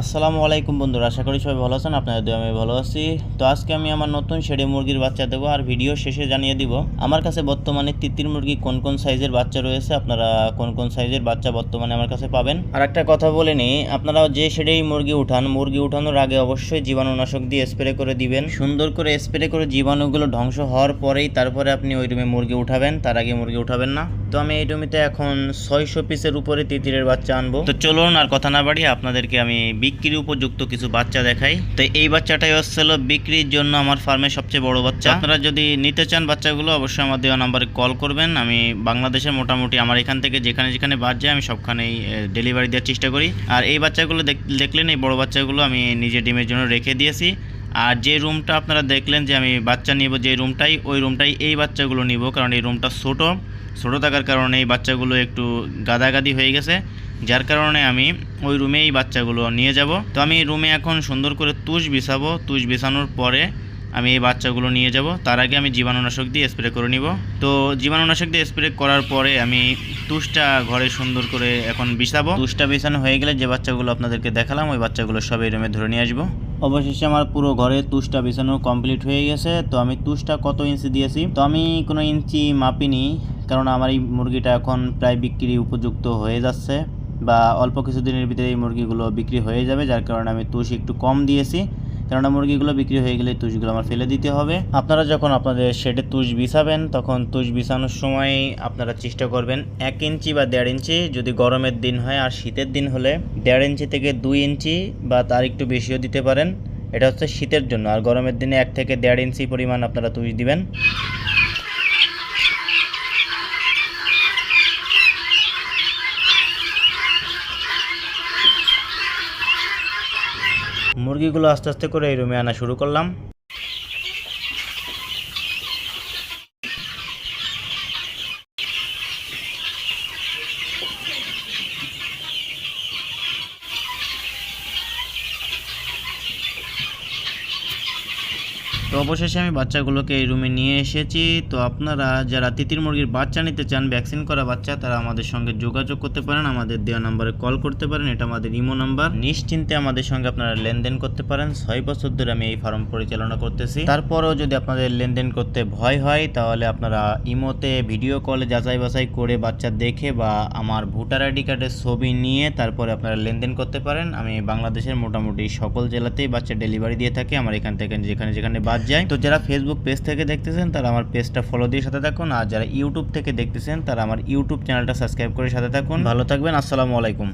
আসসালামু আলাইকুম বন্ধুরা, আশা করি সবাই ভালো আছেন। আপনাদের দোয়ায় আমি ভালো আছি। তো আজকে আমি আমার নতুন শেডে মুরগির বাচ্চা দেবো, আর ভিডিও শেষে জানিয়ে দিব আমার কাছে বর্তমানে তিতির মুরগি কোন কোন সাইজের বাচ্চা রয়েছে, আপনারা কোন কোন সাইজের বাচ্চা বর্তমানে আমার কাছে পাবেন। আর একটা কথা বলে নিই, আপনারা যে শেডেই মুরগি উঠান, মুরগি উঠানোর আগে অবশ্যই জীবাণুনাশক দিয়ে স্প্রে করে দিবেন। সুন্দর করে স্প্রে করে জীবাণুগুলো ধ্বংস হওয়ার পরেই তারপরে আপনি ওই রুমে মুরগি উঠাবেন, তার আগে মুরগি উঠাবেন না। তো আমি এই রুমিতে এখন 600 পিসের উপরে তিতিরের বাচ্চা আনবো। তো চলুন আর কথা না বাড়িয়ে আপনাদেরকে আমি বিক্রির উপযুক্ত কিছু বাচ্চা দেখাই। তো এই বাচ্চাটাই হচ্ছিল বিক্রির জন্য আমার ফার্মের সবচেয়ে বড় বাচ্চা। আপনারা যদি নিতে চান বাচ্চাগুলো অবশ্যই আমার দেওয়া নাম্বারে কল করবেন। আমি বাংলাদেশের মোটামুটি আমার এখান থেকে যেখানে যেখানে বাদ যায় আমি সবখানেই ডেলিভারি দেওয়ার চেষ্টা করি। আর এই বাচ্চাগুলো দেখলেন, এই বড় বাচ্চাগুলো আমি নিজে ডিমের জন্য রেখে দিয়েছি। আর যে রুমটা আপনারা দেখলেন যে আমি বাচ্চা নিব, যে রুমটাই ওই রুমটাই এই বাচ্চাগুলো নিব, কারণ এই রুমটা ছোটো থাকার কারণে এই বাচ্চাগুলো একটু গাদাগাদি হয়ে গেছে, যার কারণে আমি ওই রুমে এই বাচ্চাগুলো নিয়ে যাব। তো আমি রুমে এখন সুন্দর করে তুষ বিছাবো, তুষ বিছানোর পরে আমি এই বাচ্চাগুলো নিয়ে যাব। তার আগে আমি জীবাণুনাশক দিয়ে স্প্রে করে নিব। তো জীবাণুনাশক দিয়ে স্প্রে করার পরে আমি তুষটা ঘরে সুন্দর করে এখন বিছাবো। তুষটা বিছানো হয়ে গেলে যে বাচ্চাগুলো আপনাদেরকে দেখালাম ওই বাচ্চাগুলো সব এই রুমে ধরে নিয়ে আসবো। অবশেষে আমার পুরো ঘরে তুষটা বিছানো কমপ্লিট হয়ে গেছে। তো আমি তুষটা কত ইঞ্চি দিয়েছি, তো আমি কোনো ইঞ্চি মাপিনি, কারণ আমার এই মুরগিটা এখন প্রায় বিক্রি উপযুক্ত হয়ে যাচ্ছে, বা অল্প কিছুদিনের ভিতরে এই মুরগিগুলো বিক্রি হয়ে যাবে, যার কারণে আমি তুষ একটু কম দিয়েছি। কেননা মুরগিগুলো বিক্রি হয়ে গেলে তুষগুলো আমার ফেলে দিতে হবে। আপনারা যখন আপনাদের শেডে তুষ বিছাবেন তখন তুষ বিছানোর সময় আপনারা চেষ্টা করবেন 1 ইঞ্চি বা 1.5 ইঞ্চি, যদি গরমের দিন হয়, আর শীতের দিন হলে 1.5 ইঞ্চি থেকে 2 ইঞ্চি বা তার একটু বেশিও দিতে পারেন। এটা হচ্ছে শীতের জন্য। আর গরমের দিনে 1 থেকে 1.5 ইঞ্চি পরিমাণ আপনারা তুষ দিবেন। মুরগিগুলো আস্তে আস্তে করে এই রুমে আনা শুরু করলাম। তো অবশেষে আমি বাচ্চাগুলোকে এই রুমে নিয়ে এসেছি। তো আপনারা যারা তিতির মুরগির বাচ্চা নিতে চান, ভ্যাকসিন করা বাচ্চা, তারা আমাদের সঙ্গে যোগাযোগ করতে পারেন, আমাদের দেওয়া নাম্বারে কল করতে পারেন। এটা আমাদের ইমো নাম্বার। নিশ্চিন্তে আমাদের সঙ্গে আপনারা লেনদেন করতে পারেন। 6 বছর ধরে আমি এই ফার্ম পরিচালনা করতেছি। তারপরেও যদি আপনাদের লেনদেন করতে ভয় হয়, তাহলে আপনারা ইমোতে ভিডিও কলে যাচাই বাছাই করে বাচ্চা দেখে বা আমার ভোটার আইডি কার্ডের ছবি নিয়ে তারপরে আপনারা লেনদেন করতে পারেন। আমি বাংলাদেশের মোটামুটি সকল জেলাতেই বাচ্চা ডেলিভারি দিয়ে থাকি, আমার এখান থেকে যেখানে যেখানে বাদ যায়। তো যারা ফেসবুক পেজ থেকে দেখতেছেন তারা আমার পেজটা ফলো দিয়ে সাথে থাকুন, আর যারা ইউটিউব থেকে দেখতেছেন তারা আমার ইউটিউব চ্যানেলটা সাবস্ক্রাইব করে সাথে থাকুন। ভালো থাকবেন। আসসালামু আলাইকুম।